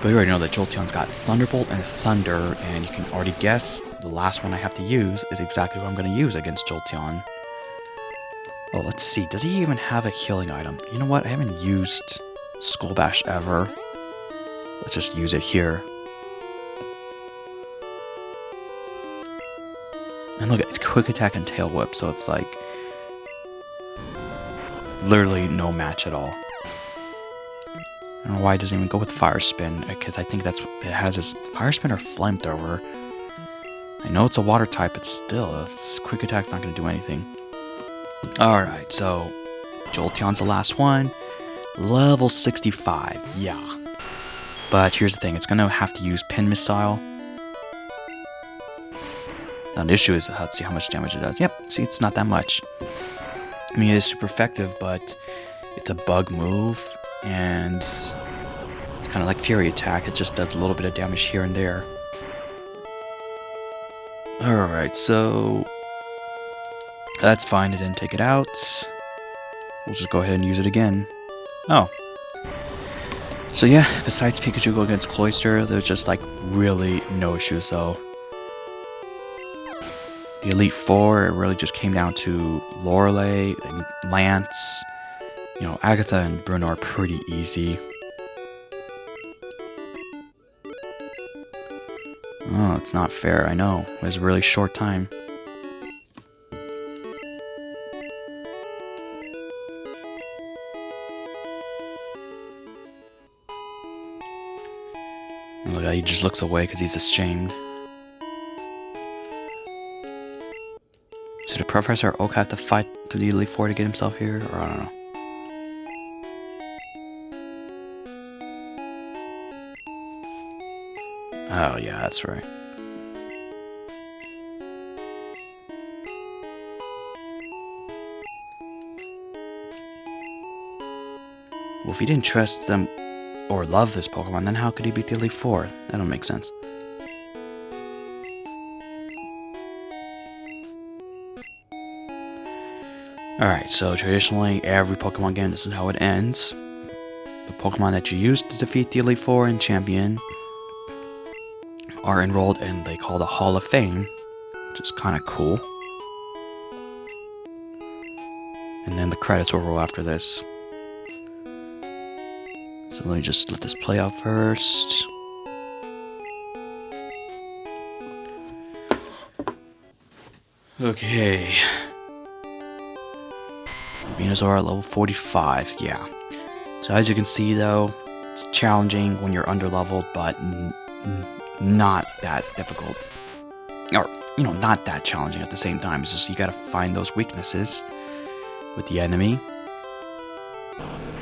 But you already know that Jolteon's got Thunderbolt and Thunder, and you can already guess the last one I have to use is exactly what I'm going to use against Jolteon. Well, let's see. Does he even have a healing item? You know what? I haven't used Skull Bash ever. Let's just use it here. And look, it's Quick Attack and Tail Whip, so it's like... literally no match at all. I don't know why it doesn't even go with Fire Spin, because I think that's what it has is Fire Spin or Flamethrower. I know it's a water type, but still, it's Quick Attack's not going to do anything. Alright, so Jolteon's the last one. Level 65, yeah. But here's the thing, it's going to have to use Pin Missile. Now the issue is, let's see how much damage it does. Yep, see, it's not that much. I mean, it is super effective, but it's a bug move, and Kind of like Fury Attack, it just does a little bit of damage here and there. Alright, so that's fine, it didn't take it out. We'll just go ahead and use it again. Oh. So yeah, besides Pikachu go against Cloyster, there's just like really no issues though. The Elite Four, it really just came down to Lorelei and Lance. You know, Agatha and Bruno are pretty easy. Oh, it's not fair, I know. It was a really short time. Look, he just looks away because he's ashamed. So did Professor Oak have to fight through the Elite Four to get himself here? Or I don't know. Oh yeah, that's right. Well, if he didn't trust them or love this Pokemon, then how could he beat the Elite Four? That don't make sense. Alright, so traditionally, every Pokemon game, this is how it ends. The Pokemon that you use to defeat the Elite Four and Champion are enrolled in, they call the Hall of Fame, which is kind of cool. And then the credits will roll after this. So let me just let this play out first. Okay. Venusaur at level 45, yeah. So as you can see though, it's challenging when you're underleveled, but not that difficult. Or, you know, not that challenging at the same time. It's just you gotta find those weaknesses with the enemy.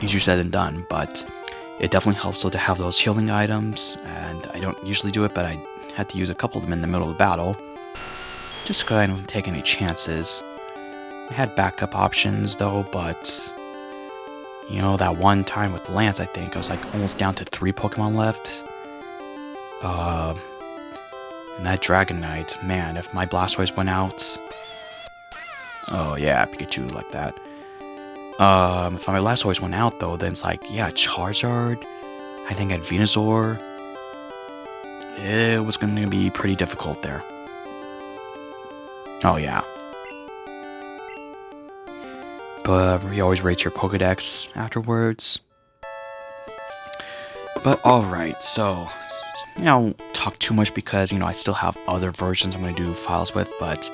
Easier said than done, but it definitely helps though to have those healing items, and I don't usually do it, but I had to use a couple of them in the middle of the battle, just because I don't take any chances. I had backup options though, but you know, that one time with Lance, I think I was like almost down to 3 Pokemon left. And that Dragonite, man, if my Blastoise went out, oh yeah, Pikachu like that. If my Blastoise went out though, then it's like, yeah, Charizard, I think at Venusaur, it was going to be pretty difficult there. Oh yeah. But you always rate your Pokedex afterwards. But alright, so, you know, I won't talk too much because, you know, I still have other versions I'm going to do files with, but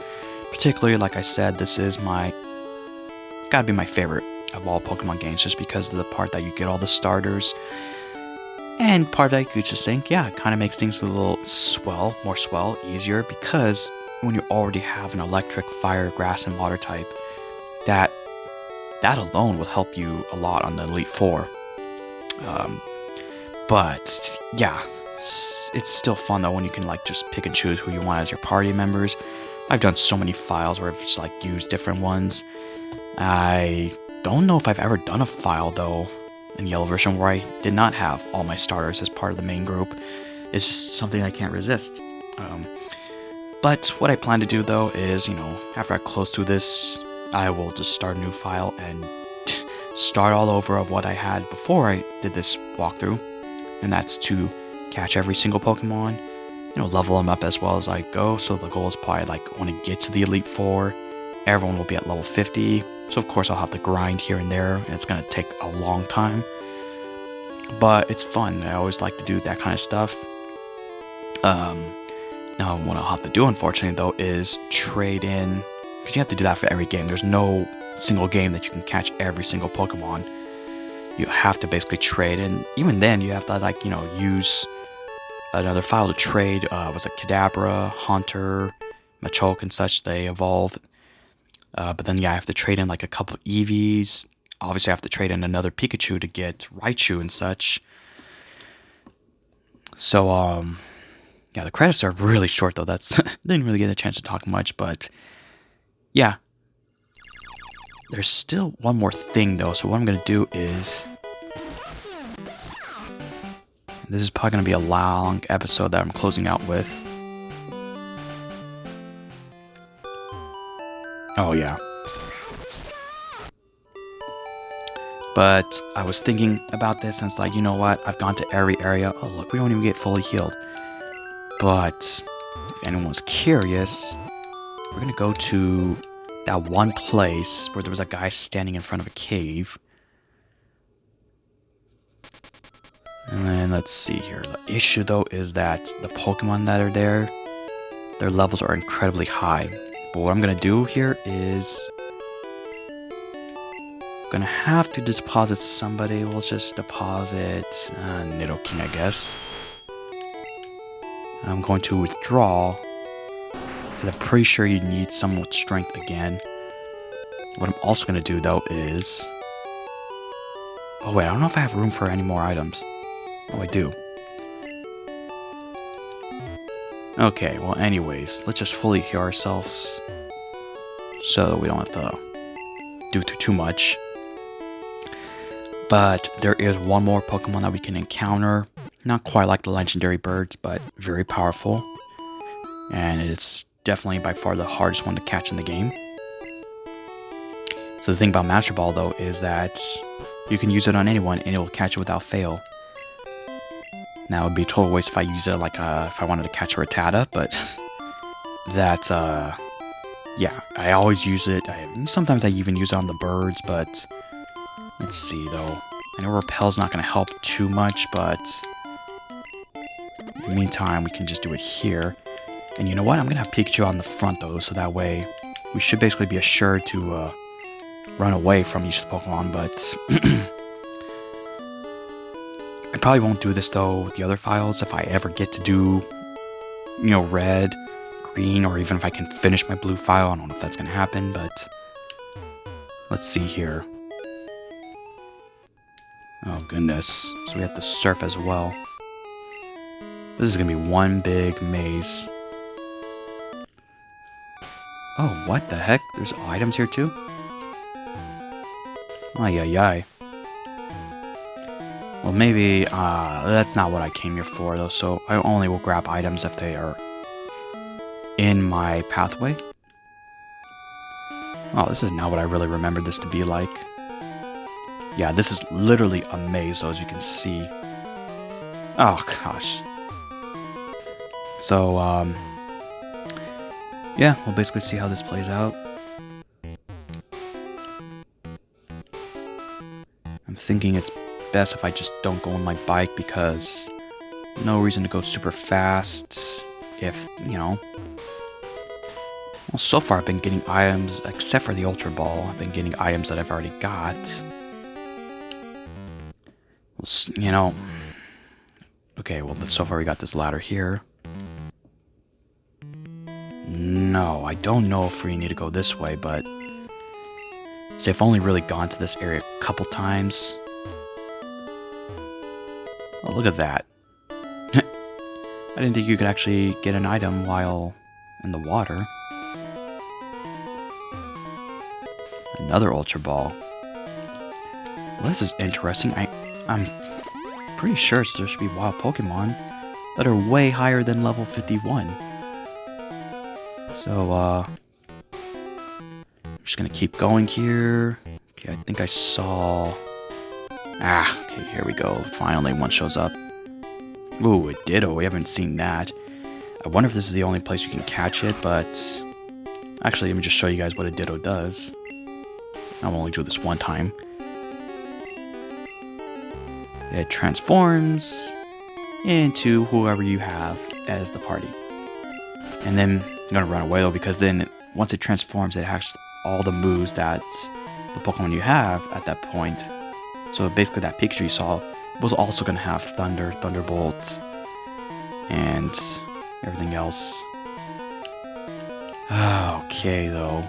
particularly, like I said, this is gotta be my favorite of all Pokemon games, just because of the part that you get all the starters, and part that you could just think, yeah, it kind of makes things a little more easier, because when you already have an electric, fire, grass, and water type, that alone will help you a lot on the Elite Four. But yeah, it's still fun though when you can like just pick and choose who you want as your party members. I've done so many files where I've just like used different ones. I don't know if I've ever done a file though in the yellow version where I did not have all my starters as part of the main group. It's something I can't resist. But what I plan to do though is, you know, after I close through this, I will just start a new file and start all over of what I had before I did this walkthrough. And that's to catch every single Pokemon, you know, level them up as well as I go. So the goal is probably like when I get to the Elite Four, everyone will be at level 50. So of course I'll have to grind here and there, and it's going to take a long time. But it's fun. I always like to do that kind of stuff. Now what I'll have to do, unfortunately, though, is trade in, because you have to do that for every game. There's no single game that you can catch every single Pokemon. You have to basically trade, and even then you have to, like, you know, use another file to trade. Was it Kadabra, Haunter, Machoke, and such? They evolve. But then, yeah, I have to trade in like a couple Eevees. Obviously, I have to trade in another Pikachu to get Raichu and such. So, yeah, the credits are really short, though. That's didn't really get a chance to talk much, but yeah. There's still one more thing, though. So what I'm going to do is This is probably going to be a long episode that I'm closing out with. Oh yeah. But I was thinking about this and it's like, you know what? I've gone to every area. Oh look, we don't even get fully healed. But if anyone's curious, we're going to go to that one place where there was a guy standing in front of a cave. And then let's see here. The issue though is that the Pokemon that are there, their levels are incredibly high. But what I'm going to do here is I'm going to have to deposit somebody. We'll just deposit Nidoking, I guess. I'm going to withdraw, because I'm pretty sure you need someone with strength again. What I'm also going to do though is... Oh wait, I don't know if I have room for any more items. Oh, I do. Okay, well anyways, let's just fully heal ourselves so we don't have to do too much. But there is one more Pokemon that we can encounter. Not quite like the legendary birds, but very powerful. And it's definitely by far the hardest one to catch in the game. So the thing about Master Ball though is that you can use it on anyone and it will catch it without fail. Now it would be a total waste if I use it like if I wanted to catch a Rattata, but that yeah, I always use it. Sometimes I even use it on the birds, but let's see though. I know Repel's not going to help too much, but in the meantime we can just do it here. And you know what? I'm going to have Pikachu on the front though, so that way we should basically be assured to run away from each Pokemon, but I probably won't do this though with the other files if I ever get to do, you know, red, green, or even if I can finish my blue file. I don't know if that's going to happen, but let's see here. Oh goodness, so we have to surf as well. This is going to be one big maze. Oh, what the heck? There's items here too? Ay ay ay. Well, maybe that's not what I came here for, though, so I only will grab items if they are in my pathway. Oh, this is not what I really remembered this to be like. Yeah, this is literally a maze, though, as you can see. Oh, gosh. So, yeah, we'll basically see how this plays out. I'm thinking it's best if I just don't go on my bike, because no reason to go super fast if, you know. Well, so far I've been getting items, except for the Ultra Ball, I've been getting items that I've already got. Well, you know. Okay, well, so far we got this ladder here. No, I don't know if we need to go this way, but see, I've only really gone to this area a couple times. Oh, look at that. I didn't think you could actually get an item while in the water. Another Ultra Ball. Well, this is interesting. I'm pretty sure there should be wild Pokemon that are way higher than level 51. So, I'm just gonna keep going here. Okay, I think I saw... Ah, okay, here we go. Finally, one shows up. Ooh, a Ditto. We haven't seen that. I wonder if this is the only place you can catch it, but... Actually, let me just show you guys what a Ditto does. I'll only do this one time. It transforms into whoever you have as the party. And then I'm gonna run away though, because then once it transforms, it has all the moves that the Pokemon you have at that point. So basically that picture you saw was also gonna have Thunder, Thunderbolt, and everything else. Okay though.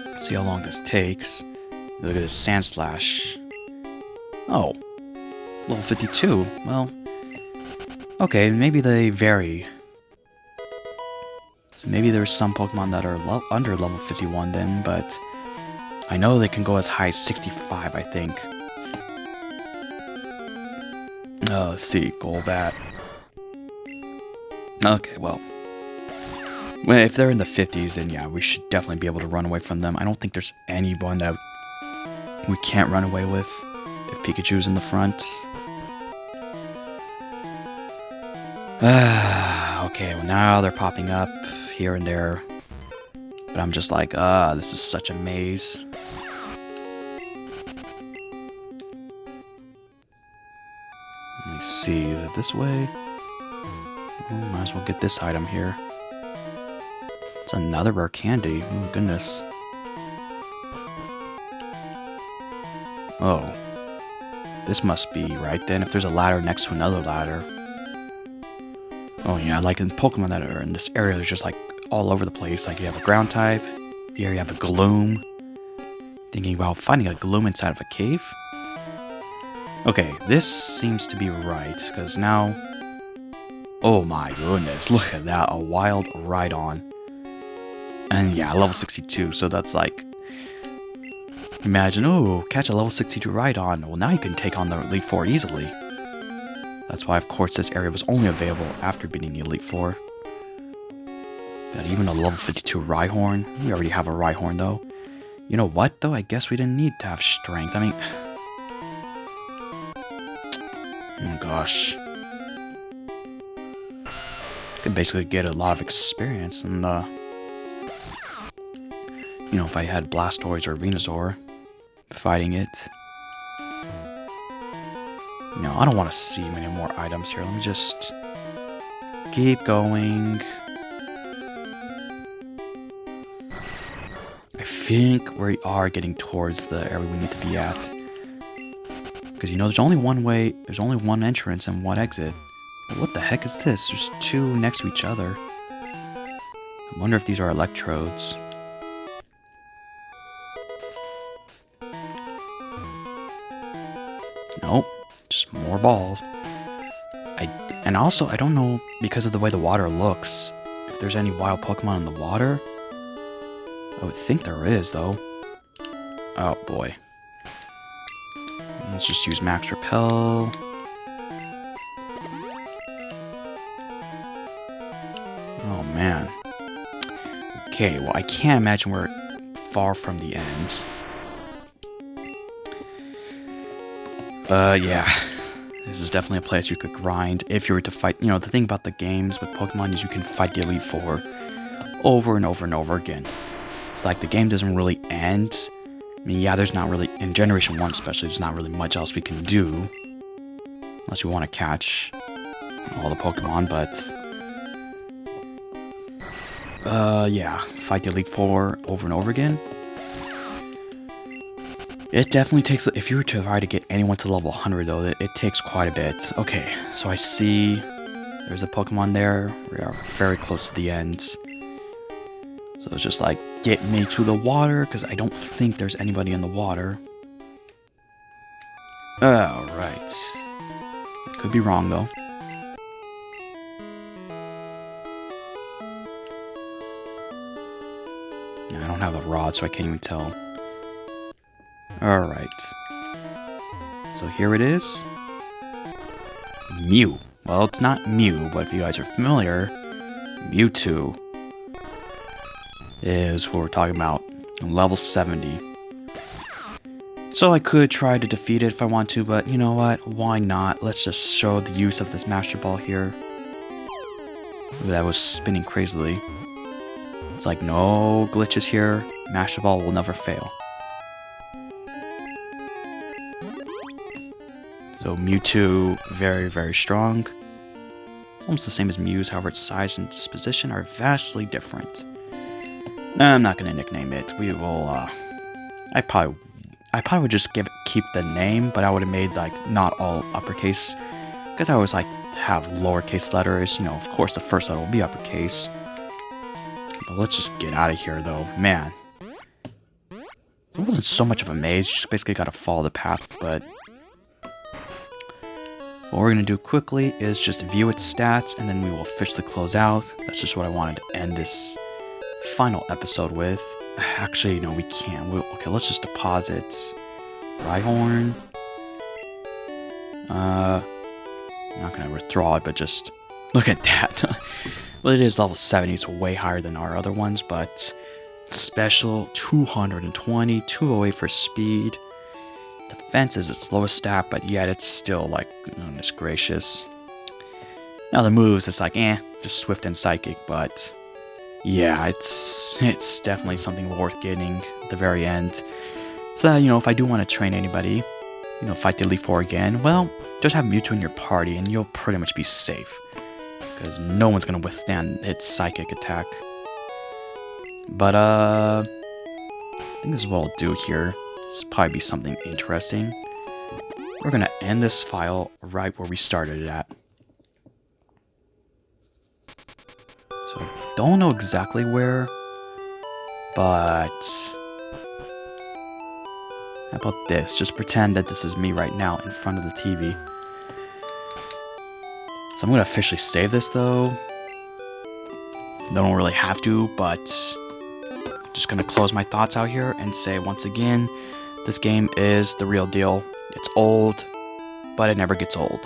Let's see how long this takes. Look at this Sand Slash. Oh, level 52. Well, okay, maybe they vary. So maybe there's some Pokemon that are under level 51 then, but I know they can go as high as 65, I think. Let's see, Golbat. Okay, well, if they're in the 50s, then yeah, we should definitely be able to run away from them. I don't think there's anyone that we can't run away with if Pikachu's in the front. Okay, well now they're popping up here and there. But I'm just like, this is such a maze. Let me see, is it this way? Oh, might as well get this item here. It's another rare candy. Oh, goodness. Oh. This must be right then, if there's a ladder next to another ladder. Oh yeah, like in Pokemon that are in this area, they're just like all over the place. Like you have a ground type, here you have a Gloom. Thinking about finding a Gloom inside of a cave. Okay, this seems to be right, because now... Oh my goodness, look at that, a wild Rhydon. And yeah, level 62, so that's like... Imagine, oh, catch a level 62 Rhydon. Well, now you can take on the Elite Four easily. That's why, of course, this area was only available after beating the Elite Four. Got even a level 52 Rhyhorn. We already have a Rhyhorn, though. You know what, though? I guess we didn't need to have strength. I mean... Oh, gosh. Could basically get a lot of experience in the... You know, if I had Blastoise or Venusaur fighting it. No, I don't want to see many more items here. Let me just keep going. I think we are getting towards the area we need to be at. Because, you know, there's only one way, there's only one entrance and one exit. But what the heck is this? There's two next to each other. I wonder if these are electrodes. Nope, just more balls. And also, I don't know, because of the way the water looks, if there's any wild Pokemon in the water. I would think there is, though. Oh, boy. Let's just use Max Repel. Oh, man. Okay, well, I can't imagine we're far from the ends. Yeah. This is definitely a place you could grind if you were to fight. You know, the thing about the games with Pokemon is you can fight the Elite Four over and over and over again. It's like the game doesn't really end. I mean, yeah, there's not really, in Generation 1 especially, there's not really much else we can do. Unless you want to catch all the Pokemon, but... yeah, fight the Elite Four over and over again. It definitely takes, if you were to try to get anyone to level 100 though, it takes quite a bit. Okay, so I see there's a Pokemon there. We are very close to the end. So it's just like, get me to the water, because I don't think there's anybody in the water. Alright. Could be wrong though. I don't have a rod, so I can't even tell. Alright. So here it is. Mew. Well, it's not Mew, but if you guys are familiar, Mewtwo is what we're talking about. Level 70. So I could try to defeat it if I want to, but you know what? Why not? Let's just show the use of this Master Ball here. That was spinning crazily. It's like, no glitches here. Master Ball will never fail. So Mewtwo, very, very strong. It's almost the same as Mew's, however its size and disposition are vastly different. Nah, I'm not going to nickname it. We will, I probably would just keep the name, but I would have made, like, not all uppercase. Because I always like to have lowercase letters. You know, of course the first letter will be uppercase. But let's just get out of here, though. Man. It wasn't so much of a maze. You just basically got to follow the path, but... What we're going to do quickly is just view its stats, and then we will officially close out. That's just what I wanted to end this final episode with. Actually, no, we can't. Okay, let's just deposit Rhyhorn. I'm not gonna withdraw it, but just look at that. Well, it is level 70, it's way higher than our other ones, but special 220, 208 for speed. Defense is its lowest stat, but yet it's still like, goodness gracious. Now the moves, it's like, just swift and psychic, but yeah, it's definitely something worth getting at the very end. So that, if I do want to train anybody, fight the Elite Four again, well, just have Mewtwo in your party and you'll pretty much be safe. Because no one's going to withstand its psychic attack. But, I think this is what I'll do here. This will probably be something interesting. We're going to end this file right where we started it at. So, don't know exactly where, but how about this? Just pretend that this is me right now in front of the TV. So I'm going to officially save this though. Don't really have to, but just going to close my thoughts out here and say once again, this game is the real deal. It's old, but it never gets old.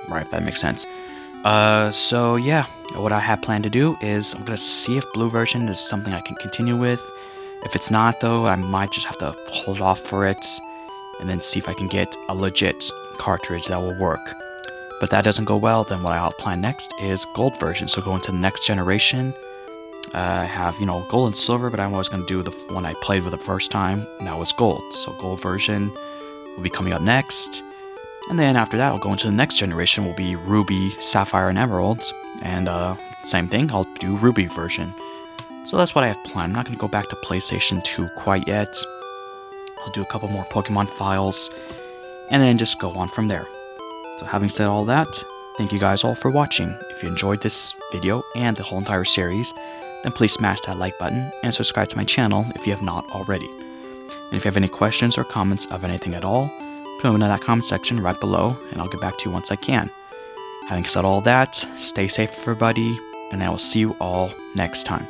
Right, if that makes sense. So yeah, what I have planned to do is I'm going to see if blue version is something I can continue with. If it's not though, I might just have to hold off for it and then see if I can get a legit cartridge that will work. But if that doesn't go well, then what I'll plan next is gold version. So go into the next generation. I have, gold and silver, but I'm always going to do the one I played for the first time, and that was gold. So gold version will be coming up next. And then after that, I'll go into the next generation, will be ruby, sapphire, and emeralds. And same thing, I'll do ruby version. So that's what I have planned. I'm not going to go back to PlayStation 2 quite yet. I'll do a couple more Pokemon files, and then just go on from there. So having said all that, thank you guys all for watching. If you enjoyed this video and the whole entire series, then please smash that like button and subscribe to my channel if you have not already. And if you have any questions or comments of anything at all, put them in that comment section right below, and I'll get back to you once I can. Having said all that, stay safe everybody, and I will see you all next time.